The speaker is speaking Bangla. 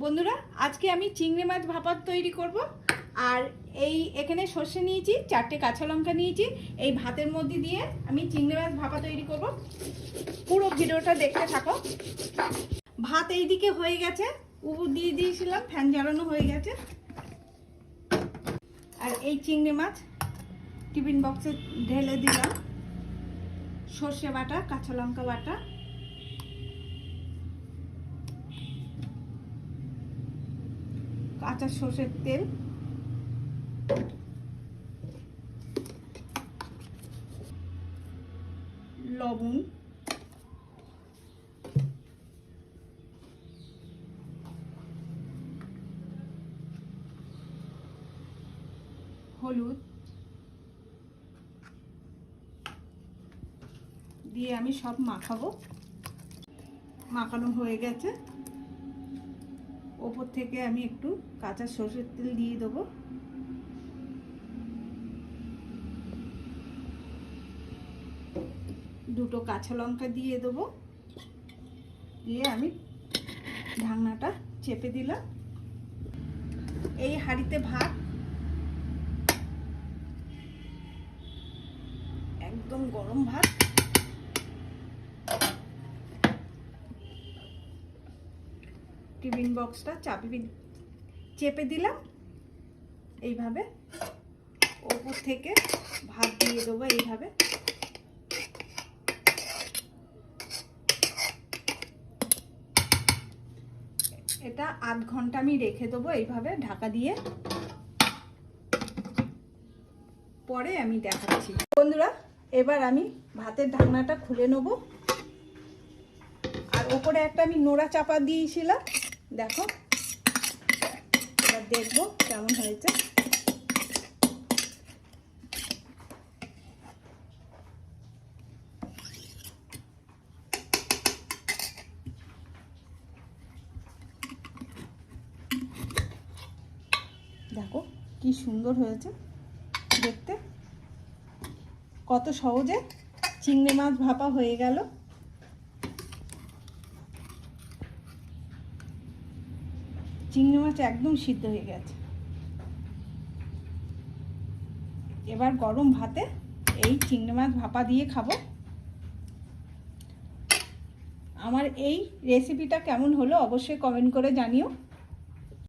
বন্ধুরা, আজকে আমি চিংড়ি মাছ ভাপা তৈরি করব। আর এখানে সর্ষে নিয়েছি, 4টে কাঁচা লঙ্কা নিয়েছি। এই ভাতের মধ্যে দিয়ে আমি চিংড়ি মাছ ভাপা তৈরি করব। পুরো ভিডিওটা দেখতে থাকো। ভাত এইদিকে হয়ে গেছে, উপর দিয়ে দিয়েছিলাম, ফ্যান জ্বালানো হয়ে গেছে। আর এই চিংড়ি মাছ টিফিন বক্সে ঢেলে দিলাম। সর্ষে বাটা, কাঁচা লঙ্কা বাটা, কাঁচা সর্ষের তেল, লবণ, হলুদ দিয়ে আমি সব মাখাবো। মাখানো হয়ে গেছে। ওপর থেকে আমি একটু কাঁচা সর্ষের তেল দিয়ে দেবো। দুটো কাঁচা লঙ্কা দিয়ে দেবো। দিয়ে আমি ঢাকনাটা চেপে দিলাম। এই হাঁড়িতে ভাত, একদম গরম ভাত। টিফিন বক্সটা চেপে দিলাম এইভাবে। ওপর থেকে ভাত দিয়ে দেবো এইভাবে। এটা আধ ঘন্টা আমি রেখে দেবো এইভাবে ঢাকা দিয়ে। পরে আমি দেখাচ্ছি। বন্ধুরা, এবার আমি ভাতের ঢাকনাটা খুলে নেব। আর ওপরে একটা আমি নোড়া চাপা দিয়েছিলাম, দেখো। এবার দেখবো কেমন হয়েছে। দেখো কি সুন্দর হয়েছে দেখতে। কত সহজে চিংড়ি মাছ ভাপা হয়ে গেল। চিংড়ি মাছ একদম সিদ্ধ হয়ে গেছে। এবার গরম ভাতে এই চিংড়ি মাছ ভাপা দিয়ে খাবো। আমার এই রেসিপিটা কেমন হলো অবশ্যই কমেন্ট করে জানিও।